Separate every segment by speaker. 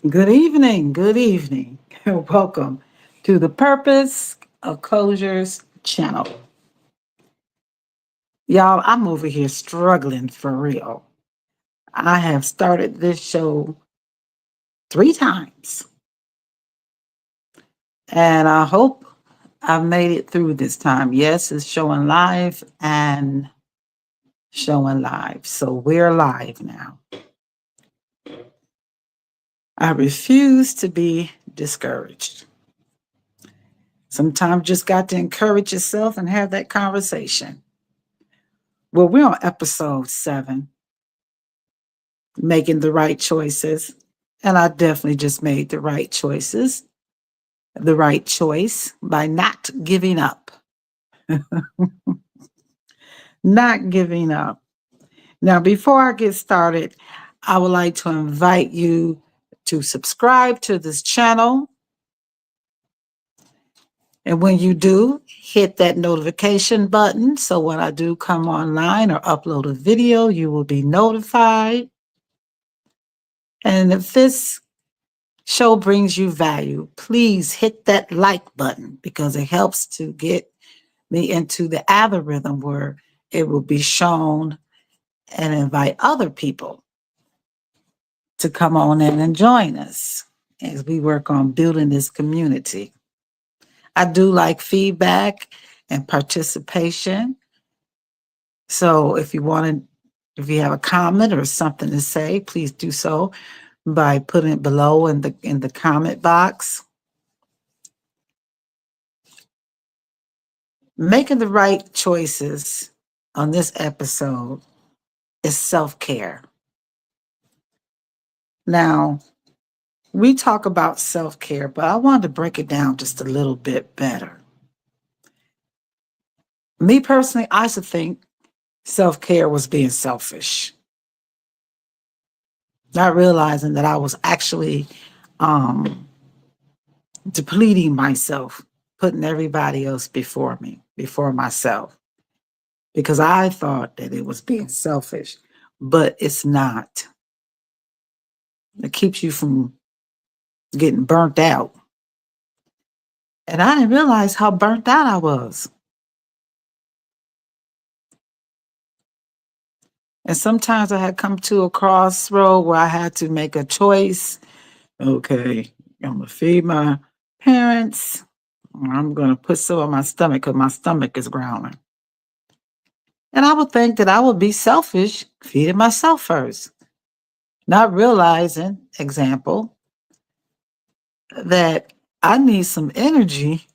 Speaker 1: Good evening. Welcome to the Purpose of Closures channel. Y'all, I'm over here struggling for real. I have started this show 3 times, and I hope I've made it through this time. Yes, it's showing live and showing live. So we're live now. I refuse to be discouraged. Sometimes just got to encourage yourself and have that conversation. Well, we're on episode 7, making the right choices. And I definitely just made the right choices, the right choice by not giving up, not giving up. Now, before I get started, I would like to invite you to subscribe to this channel. And when you do, hit that notification button. So when I do come online or upload a video, you will be notified. And if this show brings you value, please hit that like button because it helps to get me into the algorithm where it will be shown and invite other people to come on in and join us as we work on building this community. I do like feedback and participation. So if you have a comment or something to say, please do so by putting it below in the comment box. Making the right choices on this episode is self-care. Now, we talk about self-care, but I wanted to break it down just a little bit better. Me personally, I used to think self-care was being selfish, not realizing that I was actually depleting myself, putting everybody else before me, before myself, because I thought that it was being selfish, but it's not. It keeps you from getting burnt out. And I didn't realize how burnt out I was. And sometimes I had come to a crossroad where I had to make a choice. Okay, I'm going to feed my parents. I'm going to put some on my stomach because my stomach is growling. And I would think that I would be selfish feeding myself first, not realizing, example, that I need some energy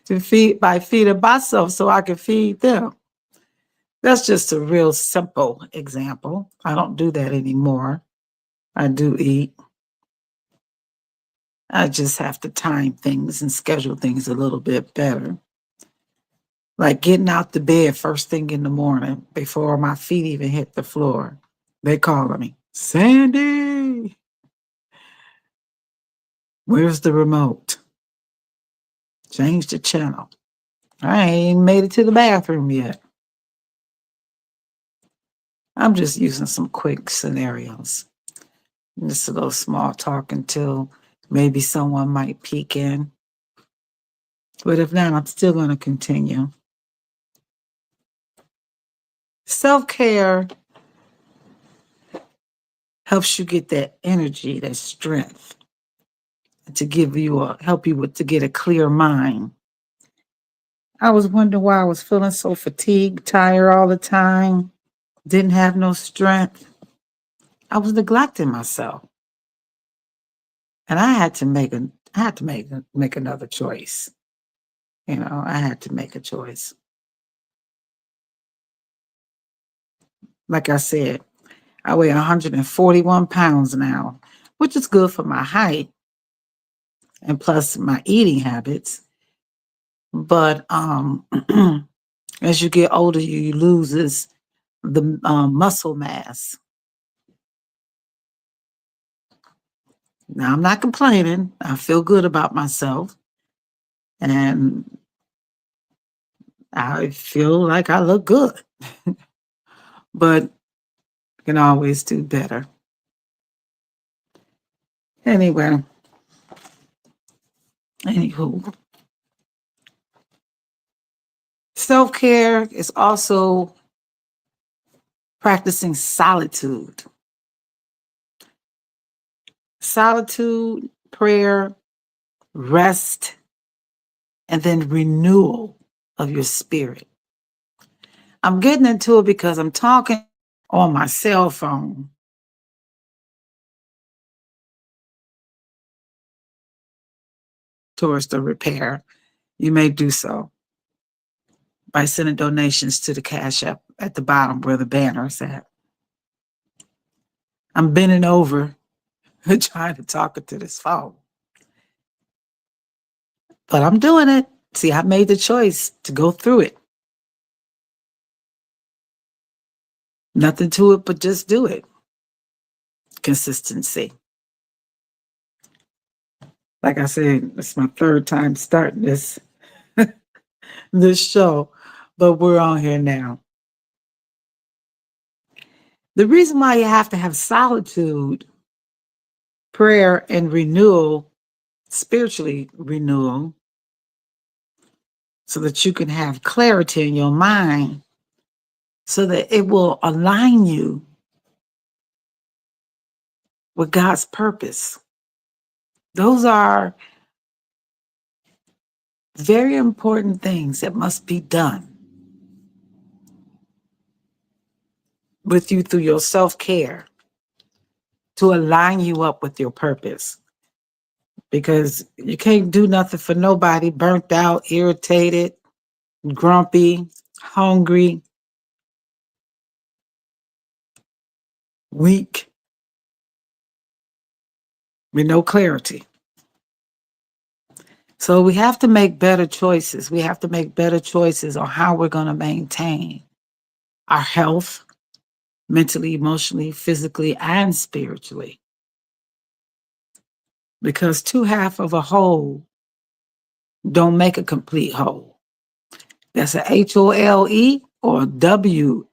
Speaker 1: to feed by feeding myself so I can feed them. That's just a real simple example. I don't do that anymore. I do eat. I just have to time things and schedule things a little bit better. Like getting out the bed first thing in the morning before my feet even hit the floor. They calling me, Sandy, where's the remote? Change the channel. I ain't made it to the bathroom yet. I'm just using some quick scenarios. Just a little small talk until maybe someone might peek in. But if not, I'm still going to continue. Self-care helps you get that energy, that strength to help you to get a clear mind. I was wondering why I was feeling so fatigued, tired all the time, didn't have no strength. I was neglecting myself. And I had to make another choice. I had to make a choice. Like I said, I weigh 141 pounds now, which is good for my height and plus my eating habits. But as you get older, you lose the muscle mass. Now, I'm not complaining. I feel good about myself. And I feel like I look good. But you can always do better. Anyway, anywho, self care is also practicing solitude. Solitude, prayer, rest, and then renewal of your spirit. I'm getting into it because I'm talking on my cell phone. Towards the repair, you may do so by sending donations to the Cash App at the bottom where the banner is at. I'm bending over trying to talk into this phone, but I'm doing it. See, I made the choice to go through it. Nothing to it but just do it. Consistency. Like I said, it's my third time starting this show, but we're on here now. The reason why you have to have solitude, prayer, and renewal, spiritually renewal, so that you can have clarity in your mind, so that it will align you with God's purpose. Those are very important things that must be done with you through your self-care to align you up with your purpose. Because you can't do nothing for nobody burnt out, irritated, grumpy, hungry, weak, with no clarity. So we have to make better choices. We have to make better choices on how we're going to maintain our health, mentally, emotionally, physically, and spiritually. Because two half of a whole don't make a complete whole. That's a HOLE or WHOLE.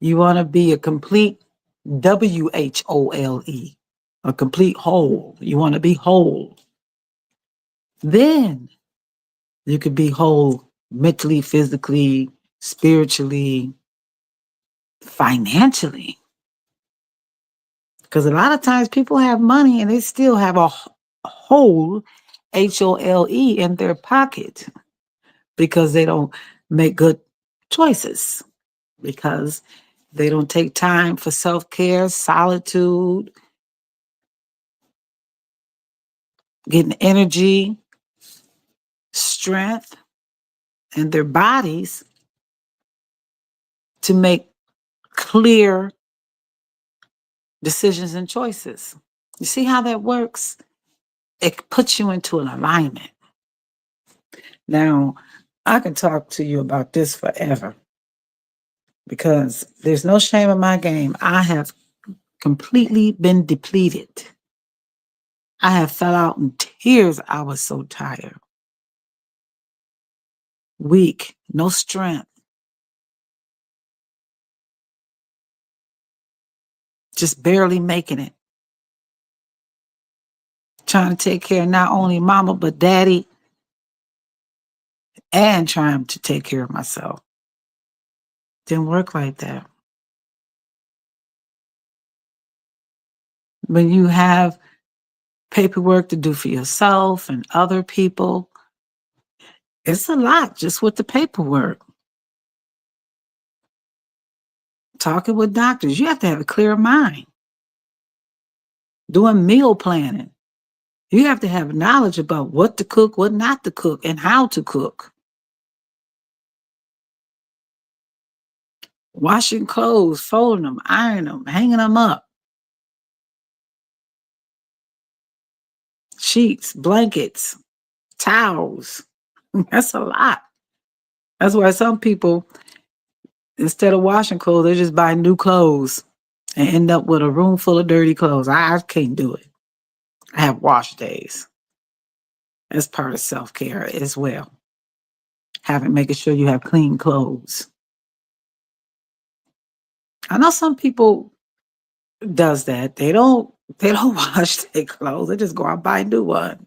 Speaker 1: You want to be a complete WHOLE, a complete whole. You want to be whole. Then you could be whole mentally, physically, spiritually, financially. Because a lot of times people have money and they still have a whole HOLE in their pocket because they don't make good choices, because they don't take time for self-care, solitude, getting energy, strength, and their bodies to make clear decisions and choices. You see how that works? It puts you into an alignment. Now, I can talk to you about this forever because there's no shame in my game. I have completely been depleted. I have fell out in tears. I was so tired, weak, no strength, just barely making it. Trying to take care of not only mama, but daddy, and trying to take care of myself. Didn't work like that. When you have paperwork to do for yourself and other people, it's a lot just with the paperwork. Talking with doctors, you have to have a clear mind. Doing meal planning, you have to have knowledge about what to cook, what not to cook, and how to cook. Washing clothes, folding them, ironing them, hanging them up. Sheets, blankets, towels. That's a lot. That's why some people, instead of washing clothes, they just buy new clothes and end up with a room full of dirty clothes. I can't do it. I have wash days. That's part of self-care as well. Making sure you have clean clothes. I know some people does that. They don't They don't wash their clothes. They just go out and buy new ones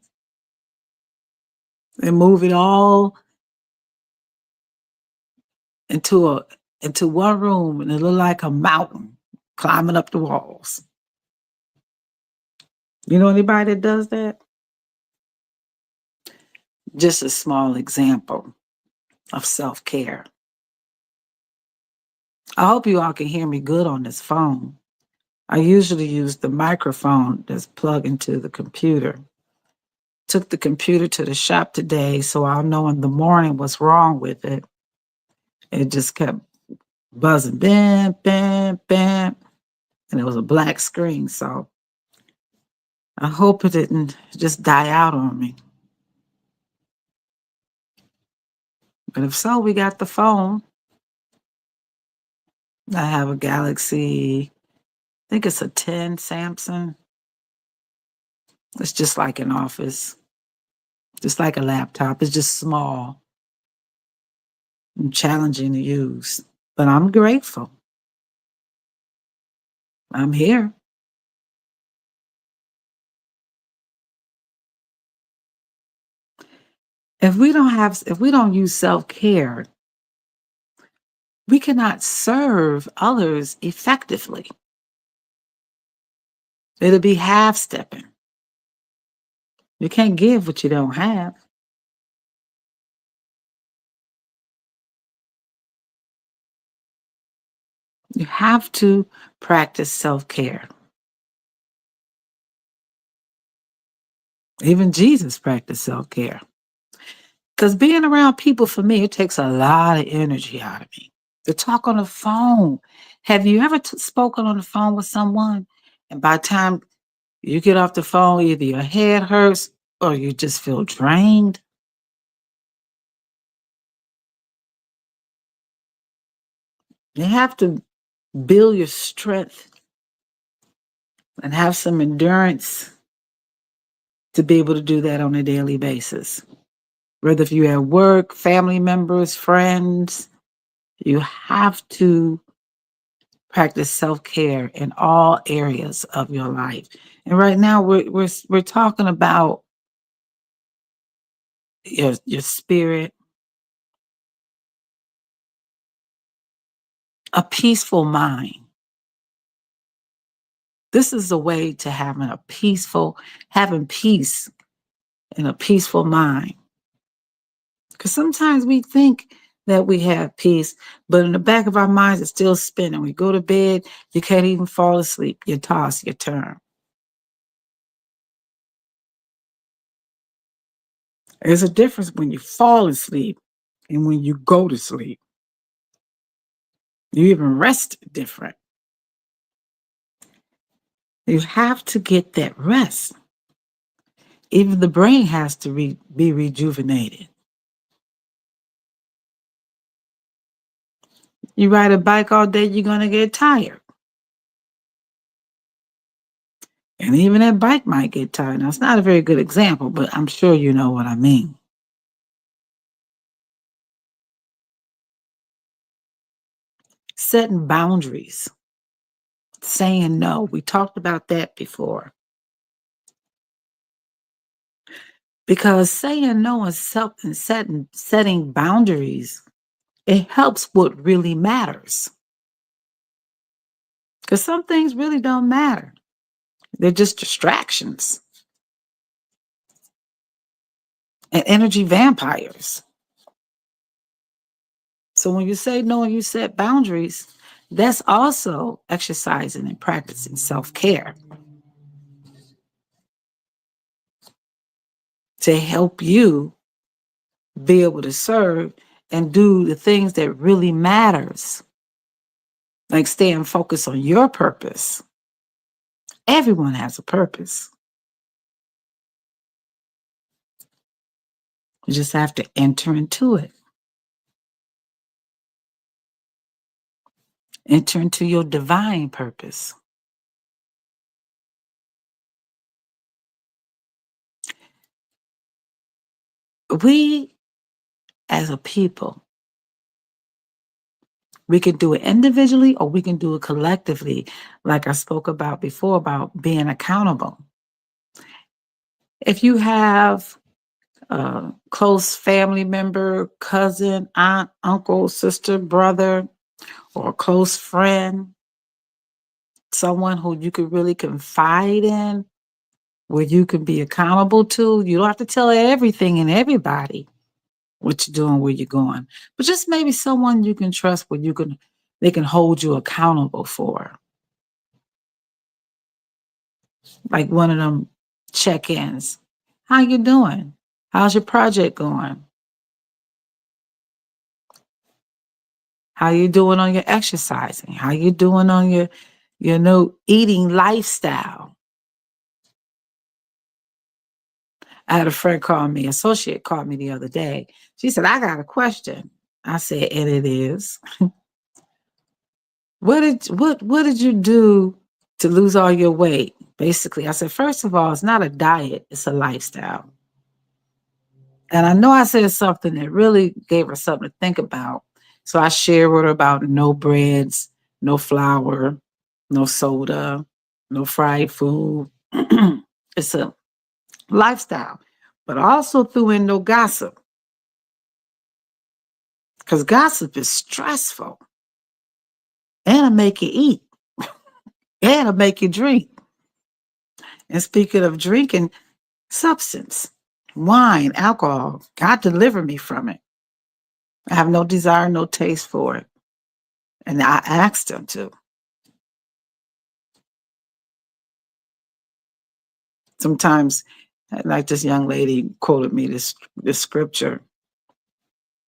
Speaker 1: and move it all into a into one room, and it look like a mountain climbing up the walls. You know anybody that does that? Just a small example of self-care. I hope you all can hear me good on this phone. I usually use the microphone that's plugged into the computer. Took the computer to the shop today, so I'll know in the morning what's wrong with it. It just kept buzzing, bam, bam, bam, and it was a black screen. So I hope it didn't just die out on me. But if so, we got the phone. I have a Galaxy, I think it's a 10 Samsung. It's just like an office, just like a laptop. It's just small and challenging to use. But I'm grateful. I'm here. If we don't use self-care, we cannot serve others effectively. It'll be half stepping. You can't give what you don't have. You have to practice self-care. Even Jesus practiced self-care. Because being around people for me, it takes a lot of energy out of me. To talk on the phone. Have you ever spoken on the phone with someone, and by the time you get off the phone, either your head hurts or you just feel drained? You have to build your strength and have some endurance to be able to do that on a daily basis. Whether if you're at work, family members, friends, you have to practice self-care in all areas of your life. And right now we're talking about your spirit, a peaceful mind. This is a way to having peace and a peaceful mind. Because sometimes we think that we have peace, but in the back of our minds, it's still spinning. We go to bed, you can't even fall asleep. You toss, you turn. There's a difference when you fall asleep and when you go to sleep. You even rest different. You have to get that rest. Even the brain has to be rejuvenated. You ride a bike all day, you're going to get tired. And even that bike might get tired. Now, it's not a very good example, but I'm sure you know what I mean. Setting boundaries, saying no. We talked about that before. Because saying no and setting boundaries, it helps what really matters. Because some things really don't matter. They're just distractions and energy vampires. So when you say no and you set boundaries, that's also exercising and practicing self-care to help you be able to serve and do the things that really matters, like staying focused on your purpose. Everyone has a purpose. You just have to enter into it. Enter into your divine purpose. We, as a people, We can do it individually or we can do it collectively, like I spoke about before about being accountable. If you have a close family member, cousin, aunt, uncle, sister, brother, or a close friend, someone who you could really confide in, where you can be accountable to, you don't have to tell everything and everybody what you're doing, where you're going, but just maybe someone you can trust where they can hold you accountable for. Like one of them check-ins. How you doing? How's your project going? How you doing on your exercising? How you doing on your no eating lifestyle? I had a friend call me, associate called me the other day. She said, I got a question. I said, and it is, what did you do to lose all your weight? Basically, I said, first of all, it's not a diet, it's a lifestyle. And I know I said something that really gave her something to think about. So I shared with her about no breads, no flour, no soda, no fried food. It's a lifestyle. But I also threw in no gossip because gossip is stressful and it'll make you eat and it'll make you drink. And speaking of drinking, substance, wine, alcohol, God deliver me from it. I have no desire, no taste for it. And I asked him to. Sometimes, like this young lady quoted me this scripture.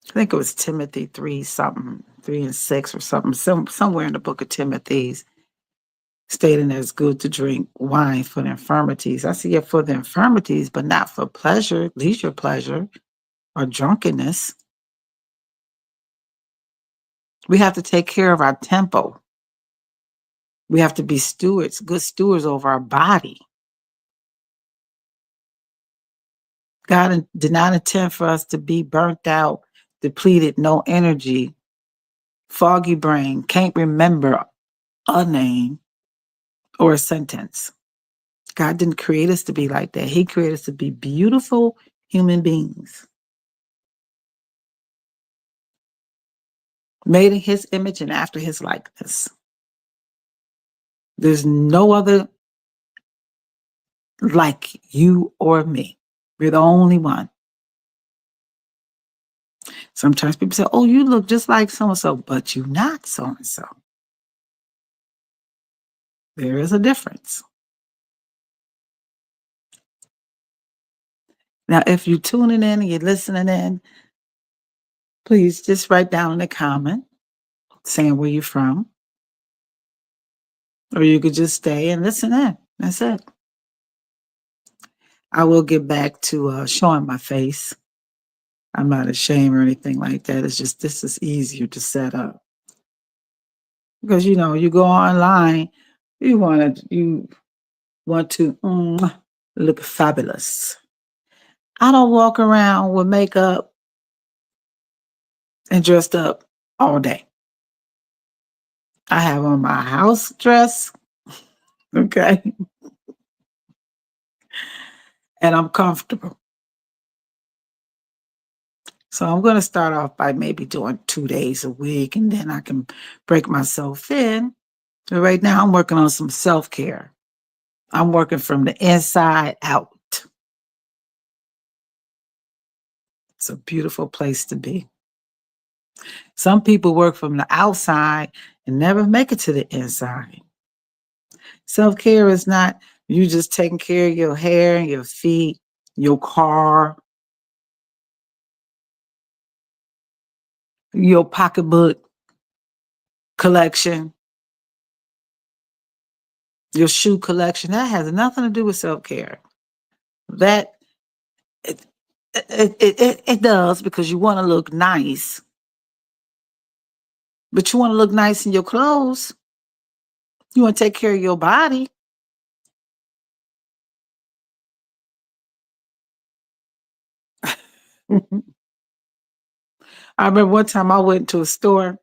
Speaker 1: I think it was Timothy 3 something, 3 and 6 or something, somewhere in the book of Timothy's, stating that it's good to drink wine for the infirmities. I see it for the infirmities, but not for pleasure, leisure pleasure, or drunkenness. We have to take care of our temple. We have to be stewards, good stewards over our body. God did not intend for us to be burnt out, depleted, no energy, foggy brain, can't remember a name or a sentence. God didn't create us to be like that. He created us to be beautiful human beings, made in his image and after his likeness. There's no other like you or me. We're the only one. Sometimes people say, oh, you look just like so and so, but you're not so and so. There is a difference. Now, if you're tuning in and you're listening in, please just write down in the comment saying where you're from, or you could just stay and listen in. That's it. I will get back to showing my face. I'm not ashamed or anything like that. It's just this is easier to set up because you go online, you want to look fabulous. I don't walk around with makeup and dressed up all day. I have on my house dress, okay, and I'm comfortable. So I'm going to start off by maybe doing 2 days a week, and then I can break myself in. But right now, I'm working on some self-care. I'm working from the inside out. It's a beautiful place to be. Some people work from the outside and never make it to the inside. Self-care is not you just taking care of your hair, your feet, your car, your pocketbook collection, your shoe collection. That has nothing to do with self-care. That it does because you want to look nice, but you want to look nice in your clothes. You want to take care of your body. I remember one time I went to a store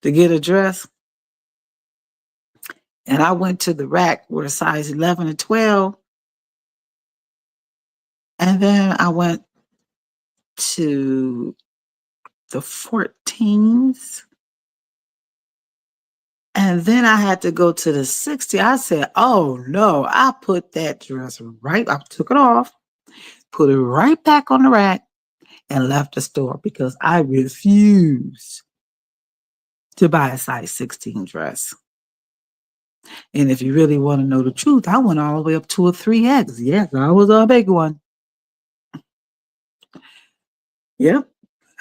Speaker 1: to get a dress. And I went to the rack where size 11 and 12. And then I went to the 14s. And then I had to go to the 60. I said, oh no, I put that dress right, I took it off, put it right back on the rack, and left the store because I refuse to buy a size 16 dress. And if you really want to know the truth, I went all the way up to a 3X. Yes, I was a big one. Yep.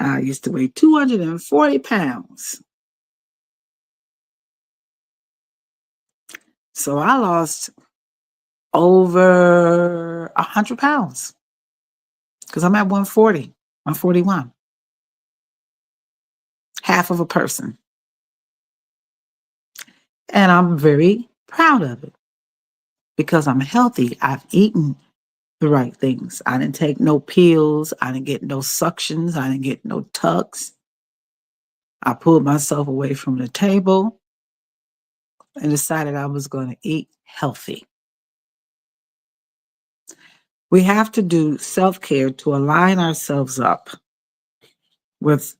Speaker 1: I used to weigh 240 pounds. So I lost over 100 pounds because I'm at 140, 141, half of a person. And I'm very proud of it because I'm healthy. I've eaten the right things. I didn't take no pills. I didn't get no suctions. I didn't get no tucks. I pulled myself away from the table and decided I was going to eat healthy. We have to do self-care to align ourselves up with,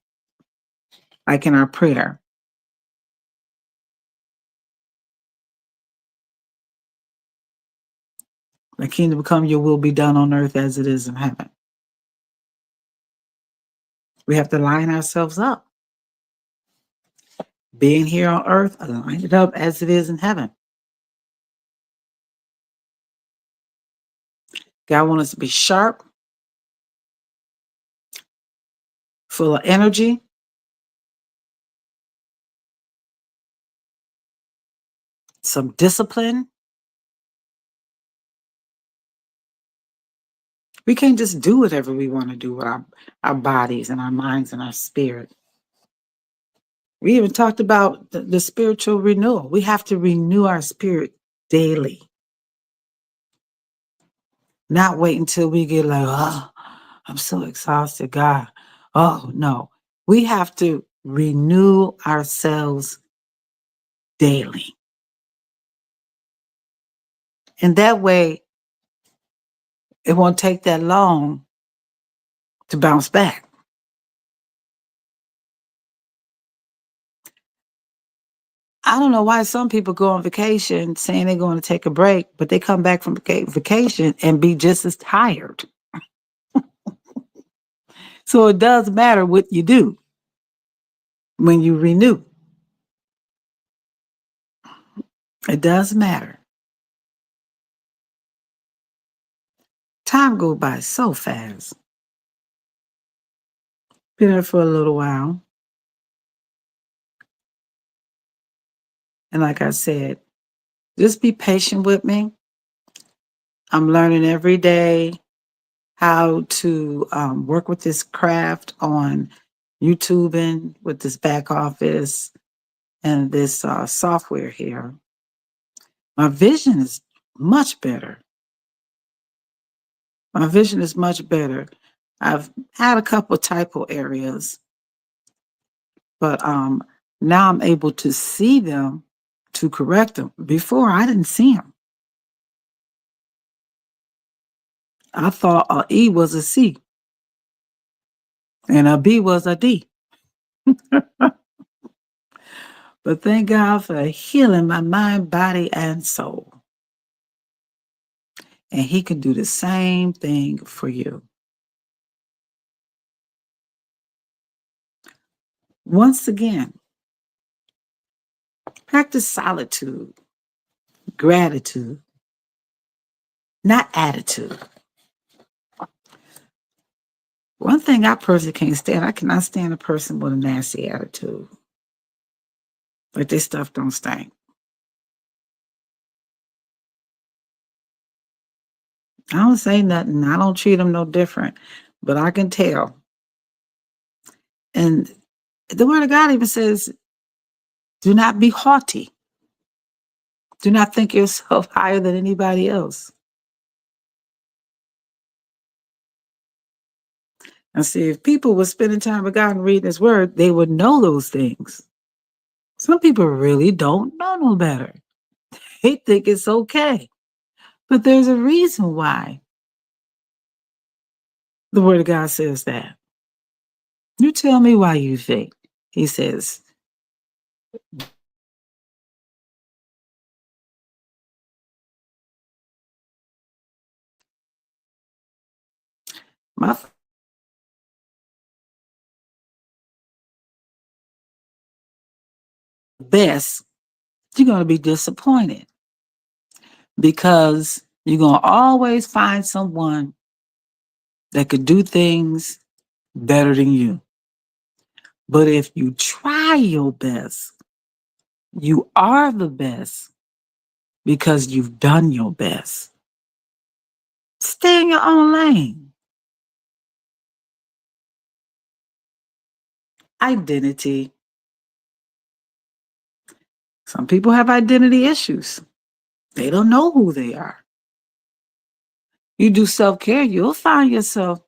Speaker 1: like in our prayer, the kingdom come, your will be done on earth as it is in heaven. We have to line ourselves up. Being here on earth, align it up as it is in heaven. God wants us to be sharp, full of energy, some discipline. We can't just do whatever we want to do with our bodies and our minds and our spirit. We even talked about the spiritual renewal. We have to renew our spirit daily. Not wait until we get like, oh, I'm so exhausted, God. Oh, no. We have to renew ourselves daily. And that way, it won't take that long to bounce back. I don't know why some people go on vacation saying they're going to take a break, but they come back from vacation and be just as tired. So it does matter what you do when you renew. It does matter. Time goes by so fast. Been there for a little while. And like I said, just be patient with me. I'm learning every day how to work with this craft on YouTube and with this back office and this software here. My vision is much better. My vision is much better. I've had a couple typo areas, but now I'm able to see them to correct them. Before, I didn't see them. I thought a E was a C and a B was a D. But thank God for healing my mind, body, and soul. And He can do the same thing for you. Once again, practice solitude, gratitude, not attitude. One thing I personally can't stand, I cannot stand a person with a nasty attitude. Like their stuff don't stink. I don't say nothing. I don't treat them no different, but I can tell. And the word of God even says, do not be haughty. Do not think yourself higher than anybody else. And see, if people were spending time with God and reading His Word, they would know those things. Some people really don't know no better. They think it's okay. But there's a reason why the Word of God says that. You tell me why you think. He says, my best, you're going to be disappointed because you're going to always find someone that could do things better than you. But if you try your best, you are the best because you've done your best. Stay in your own lane. Identity. Some people have identity issues. They don't know who they are. You do self care, you'll find yourself.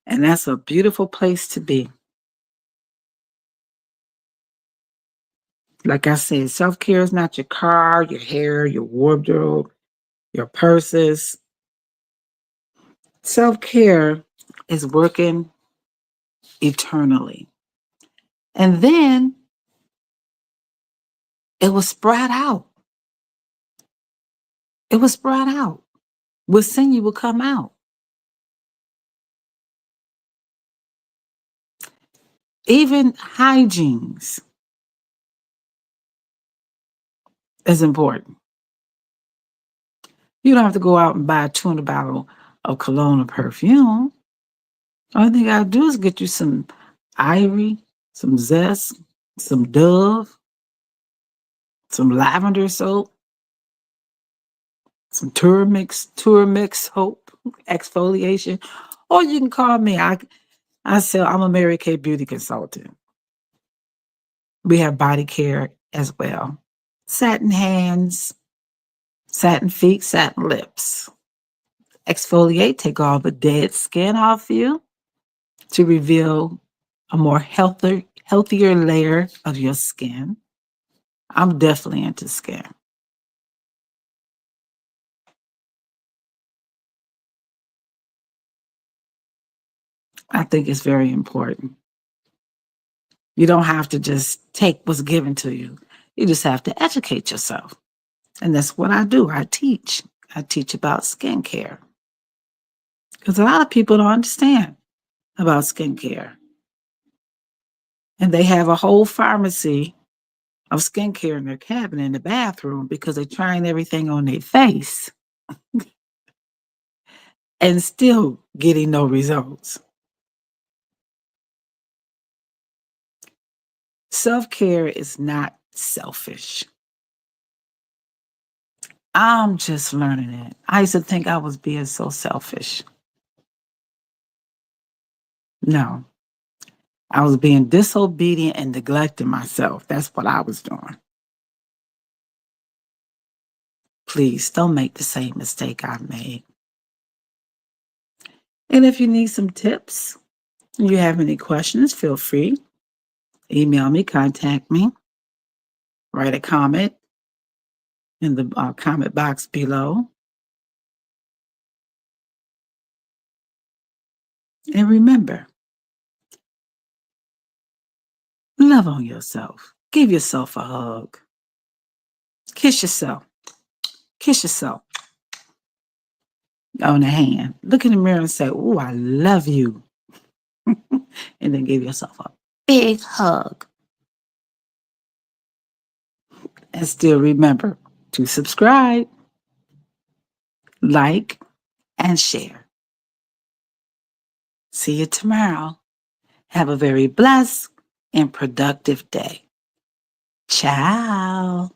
Speaker 1: And that's a beautiful place to be. Like I said, self care is not your car, your hair, your wardrobe, your purses. Self care is working eternally. And then it will spread out. It will spread out. Within you will come out. Even hygienes is important. You don't have to go out and buy a 200 bottle of cologne or perfume. All you gotta do is get you some ivory, some zest, some dove, some lavender soap, some turmeric soap, exfoliation. Or you can call me. I'm a Mary Kay beauty consultant. We have body care as well. Satin hands, satin feet, satin lips. Exfoliate, take all the dead skin off you to reveal a more healthier layer of your skin. I'm definitely into skin. I think it's very important. You don't have to just take what's given to you. You just have to educate yourself. And that's what I do. I teach. I teach about skincare. Because a lot of people don't understand about skincare. And they have a whole pharmacy of skincare in their cabinet in the bathroom because they're trying everything on their face and still getting no results. Self-care is not selfish. I'm just learning it. I used to think I was being so selfish. No, I was being disobedient and neglecting myself. That's what I was doing. Please don't make the same mistake I made. And if you need some tips, you have any questions, feel free. Email me, contact me, write a comment in the comment box below. And remember, love on yourself. Give yourself a hug. Kiss yourself. Kiss yourself on the hand. Look in the mirror and say, "Oh, I love you." And then give yourself a big hug. And still remember to subscribe, like, and share. See you tomorrow. Have a very blessed and productive day. Ciao.